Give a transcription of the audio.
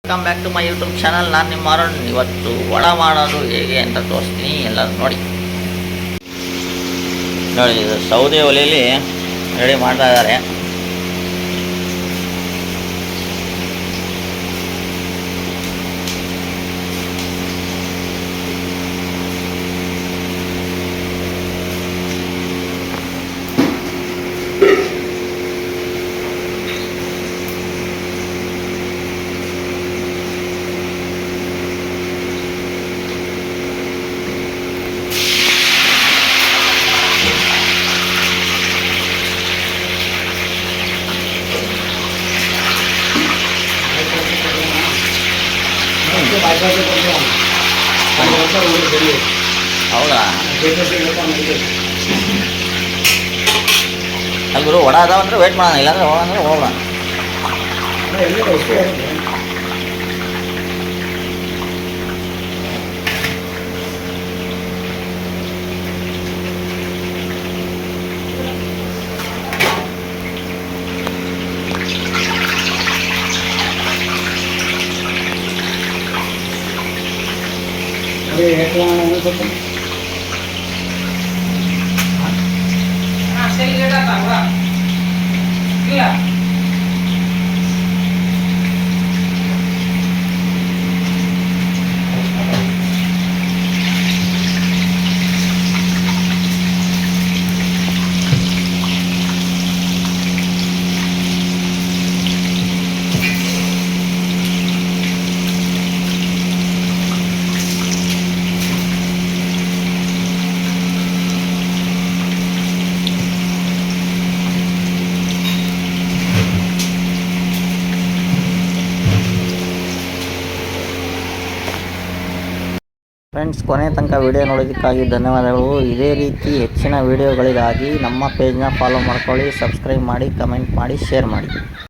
Welcome back to my YouTube channel. ನಾನು ನಿಮ್ಮ ಅರುಣ್. ಇವತ್ತು ವಡ ಮಾಡೋದು ಹೇಗೆ ಅಂತ ತೋರಿಸ್ತೀನಿ, ಎಲ್ಲರೂ ನೋಡಿ. ನೋಡಿ, ಇದು ಸೌದೆ ಒಲೆಯಲ್ಲಿ ರೆಡಿ ಮಾಡ್ತಾ ಇದ್ದಾರೆ. ಹೌದಾ? ಅಲ್ಲಿ ಗುರು ವಡ ಅದಾವ ಅಂದ್ರೆ ವೇಟ್ ಮಾಡೋಣ, ಇಲ್ಲಾಂದ್ರೆ ಹೋಗೋಣ ಹೋಗೋಣ. ಫ್ರೆಂಡ್ಸ್, ಕೊನೆ ತನಕ ವಿಡಿಯೋ ನೋಡೋದಕ್ಕಾಗಿ ಧನ್ಯವಾದಗಳು. ಇದೇ ರೀತಿ ಹೆಚ್ಚಿನ ವಿಡಿಯೋಗಳಿಗಾಗಿ ನಮ್ಮ ಪೇಜ್ನ ಫಾಲೋ ಮಾಡ್ಕೊಳ್ಳಿ, ಸಬ್ಸ್ಕ್ರೈಬ್ ಮಾಡಿ, ಕಮೆಂಟ್ ಮಾಡಿ, ಶೇರ್ ಮಾಡಿ.